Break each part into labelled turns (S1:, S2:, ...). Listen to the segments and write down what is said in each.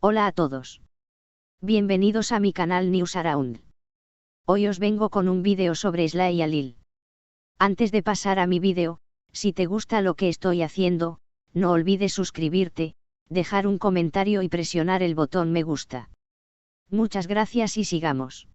S1: Hola a todos. Bienvenidos a mi canal News Around. Hoy os vengo con un vídeo sobre Esla y Alil. Antes de pasar a mi vídeo, si te gusta lo que estoy haciendo, no olvides suscribirte, dejar un comentario y presionar el botón me gusta. Muchas gracias y sigamos.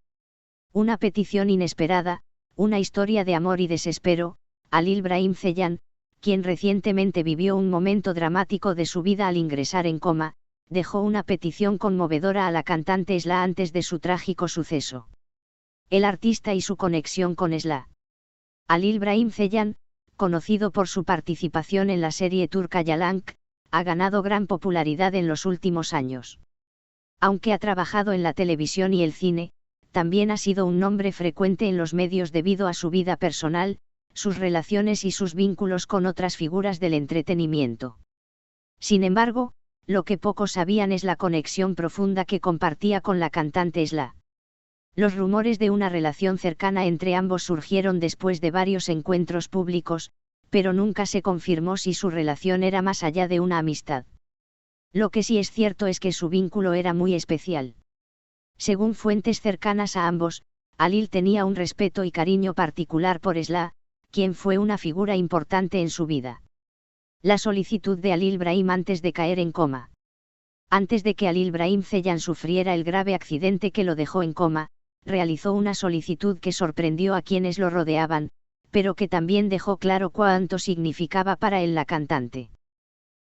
S1: Una petición inesperada, una historia de amor y desespero. Alil Brahim Ceylan, quien recientemente vivió un momento dramático de su vida al ingresar en coma, dejó una petición conmovedora a la cantante Esla antes de su trágico suceso. El artista y su conexión con Esla. Alil Brahim Ceylan, conocido por su participación en la serie turca Yalank, ha ganado gran popularidad en los últimos años. Aunque ha trabajado en la televisión y el cine, también ha sido un nombre frecuente en los medios debido a su vida personal, sus relaciones y sus vínculos con otras figuras del entretenimiento. Sin embargo, lo que pocos sabían es la conexión profunda que compartía con la cantante Esla. Los rumores de una relación cercana entre ambos surgieron después de varios encuentros públicos, pero nunca se confirmó si su relación era más allá de una amistad. Lo que sí es cierto es que su vínculo era muy especial. Según fuentes cercanas a ambos, Alil tenía un respeto y cariño particular por Esla, quien fue una figura importante en su vida. La solicitud de Alil Brahim antes de caer en coma. Antes de que Alil Brahim Ceylan sufriera el grave accidente que lo dejó en coma, realizó una solicitud que sorprendió a quienes lo rodeaban, pero que también dejó claro cuánto significaba para él la cantante.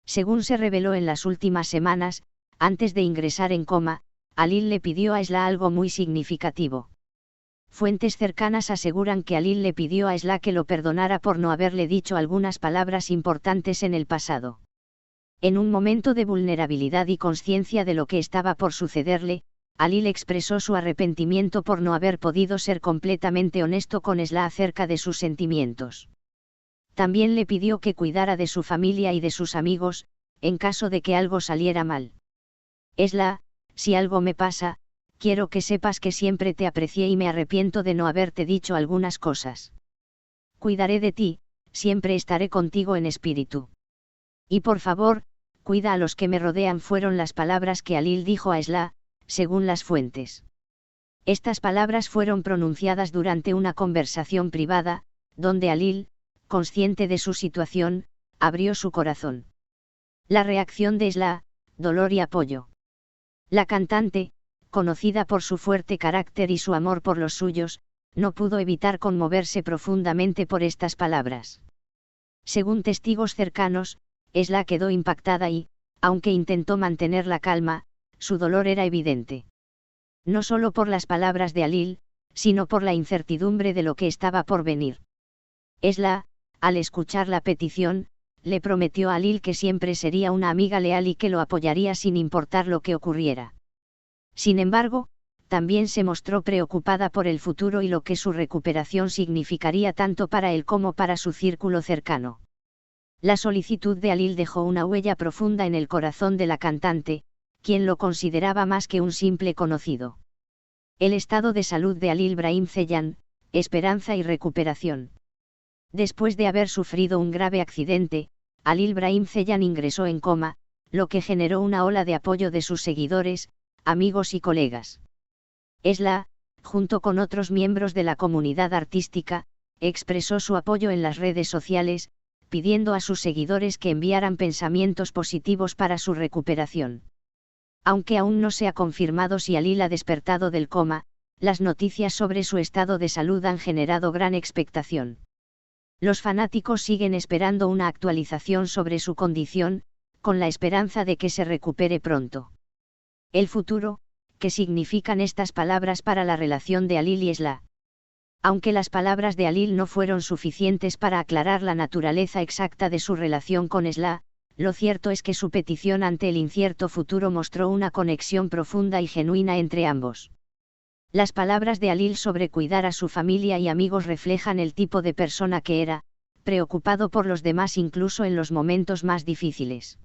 S1: Según se reveló en las últimas semanas, antes de ingresar en coma, Alil le pidió a Esla algo muy significativo. Fuentes cercanas aseguran que Alil le pidió a Esla que lo perdonara por no haberle dicho algunas palabras importantes en el pasado. En un momento de vulnerabilidad y conciencia de lo que estaba por sucederle, Alil expresó su arrepentimiento por no haber podido ser completamente honesto con Esla acerca de sus sentimientos. También le pidió que cuidara de su familia y de sus amigos, en caso de que algo saliera mal. Esla, si algo me pasa, quiero que sepas que siempre te aprecié y me arrepiento de no haberte dicho algunas cosas. Cuidaré de ti, siempre estaré contigo en espíritu. Y por favor, cuida a los que me rodean, fueron las palabras que Alil dijo a Esla, según las fuentes. Estas palabras fueron pronunciadas durante una conversación privada, donde Alil, consciente de su situación, abrió su corazón. La reacción de Esla, dolor y apoyo. La cantante, conocida por su fuerte carácter y su amor por los suyos, no pudo evitar conmoverse profundamente por estas palabras. Según testigos cercanos, Esla quedó impactada y, aunque intentó mantener la calma, su dolor era evidente. No solo por las palabras de Alil, sino por la incertidumbre de lo que estaba por venir. Esla, al escuchar la petición, le prometió a Alil que siempre sería una amiga leal y que lo apoyaría sin importar lo que ocurriera. Sin embargo, también se mostró preocupada por el futuro y lo que su recuperación significaría tanto para él como para su círculo cercano. La solicitud de Alil dejó una huella profunda en el corazón de la cantante, quien lo consideraba más que un simple conocido. El estado de salud de Alil Brahim Ceylan, esperanza y recuperación. Después de haber sufrido un grave accidente, Alil Brahim Ceylan ingresó en coma, lo que generó una ola de apoyo de sus seguidores, amigos y colegas. Esla, junto con otros miembros de la comunidad artística, expresó su apoyo en las redes sociales, pidiendo a sus seguidores que enviaran pensamientos positivos para su recuperación. Aunque aún no se ha confirmado si Alil ha despertado del coma, las noticias sobre su estado de salud han generado gran expectación. Los fanáticos siguen esperando una actualización sobre su condición, con la esperanza de que se recupere pronto. El futuro, ¿qué significan estas palabras para la relación de Alil y Esla? Aunque las palabras de Alil no fueron suficientes para aclarar la naturaleza exacta de su relación con Esla, lo cierto es que su petición ante el incierto futuro mostró una conexión profunda y genuina entre ambos. Las palabras de Alil sobre cuidar a su familia y amigos reflejan el tipo de persona que era, preocupado por los demás incluso en los momentos más difíciles.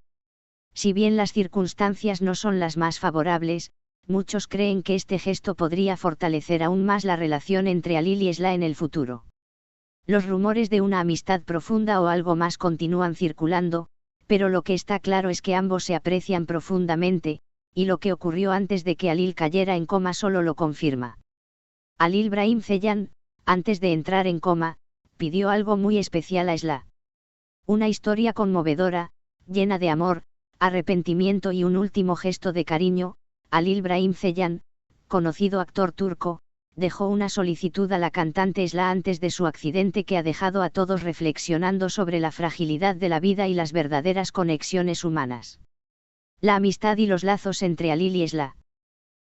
S1: Si bien las circunstancias no son las más favorables, muchos creen que este gesto podría fortalecer aún más la relación entre Alil y Esla en el futuro. Los rumores de una amistad profunda o algo más continúan circulando, pero lo que está claro es que ambos se aprecian profundamente, y lo que ocurrió antes de que Halil cayera en coma solo lo confirma. Halil Brahim Ceylan, antes de entrar en coma, pidió algo muy especial a Esla. Una historia conmovedora, llena de amor, arrepentimiento y un último gesto de cariño. Halil Brahim Ceylan, conocido actor turco, dejó una solicitud a la cantante Esla antes de su accidente que ha dejado a todos reflexionando sobre la fragilidad de la vida y las verdaderas conexiones humanas. La amistad y los lazos entre Halil y Esla.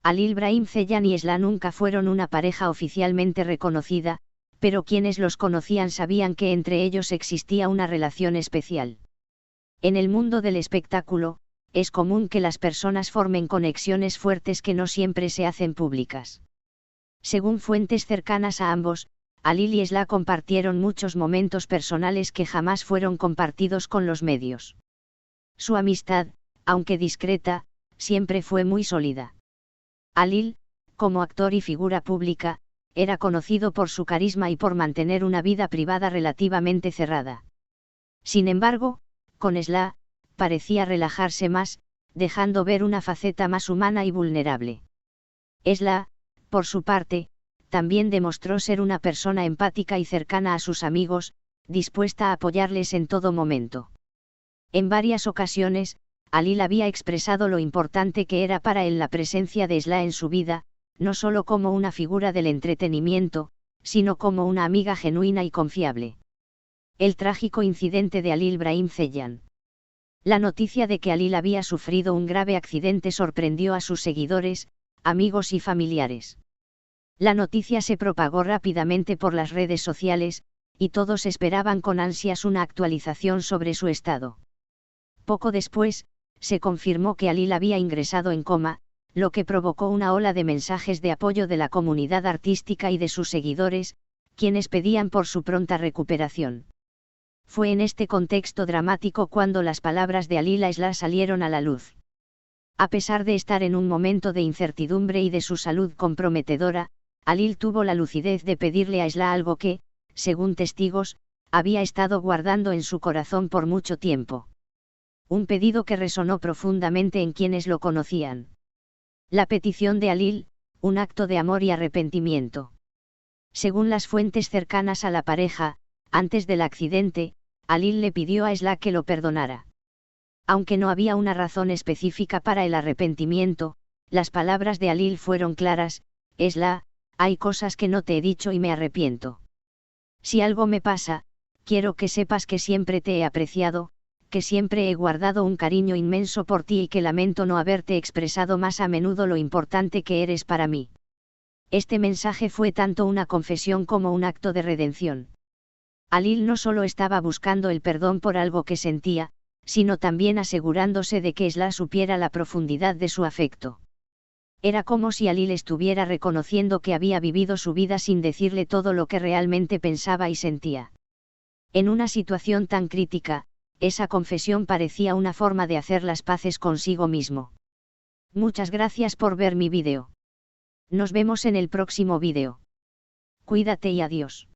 S1: Halil Brahim Ceylan y Esla nunca fueron una pareja oficialmente reconocida, pero quienes los conocían sabían que entre ellos existía una relación especial. En el mundo del espectáculo, es común que las personas formen conexiones fuertes que no siempre se hacen públicas. Según fuentes cercanas a ambos, Halil y Esla compartieron muchos momentos personales que jamás fueron compartidos con los medios. Su amistad, aunque discreta, siempre fue muy sólida. Halil, como actor y figura pública, era conocido por su carisma y por mantener una vida privada relativamente cerrada. Sin embargo, con Esla, parecía relajarse más, dejando ver una faceta más humana y vulnerable. Esla, por su parte, también demostró ser una persona empática y cercana a sus amigos, dispuesta a apoyarles en todo momento. En varias ocasiones, Halil había expresado lo importante que era para él la presencia de Esla en su vida, no solo como una figura del entretenimiento, sino como una amiga genuina y confiable. El trágico incidente de Halil Brahim Ceylan. La noticia de que Halil había sufrido un grave accidente sorprendió a sus seguidores, amigos y familiares. La noticia se propagó rápidamente por las redes sociales, y todos esperaban con ansias una actualización sobre su estado. Poco después, se confirmó que Halil había ingresado en coma, lo que provocó una ola de mensajes de apoyo de la comunidad artística y de sus seguidores, quienes pedían por su pronta recuperación. Fue en este contexto dramático cuando las palabras de Halil a Esla salieron a la luz. A pesar de estar en un momento de incertidumbre y de su salud comprometedora, Halil tuvo la lucidez de pedirle a Esla algo que, según testigos, había estado guardando en su corazón por mucho tiempo. Un pedido que resonó profundamente en quienes lo conocían. La petición de Halil, un acto de amor y arrepentimiento. Según las fuentes cercanas a la pareja, antes del accidente, Halil le pidió a Esla que lo perdonara. Aunque no había una razón específica para el arrepentimiento, las palabras de Halil fueron claras: Esla, hay cosas que no te he dicho y me arrepiento. Si algo me pasa, quiero que sepas que siempre te he apreciado, que siempre he guardado un cariño inmenso por ti y que lamento no haberte expresado más a menudo lo importante que eres para mí. Este mensaje fue tanto una confesión como un acto de redención. Halil no solo estaba buscando el perdón por algo que sentía, sino también asegurándose de que Esla supiera la profundidad de su afecto. Era como si Halil estuviera reconociendo que había vivido su vida sin decirle todo lo que realmente pensaba y sentía. En una situación tan crítica, esa confesión parecía una forma de hacer las paces consigo mismo. Muchas gracias por ver mi vídeo. Nos vemos en el próximo vídeo. Cuídate y adiós.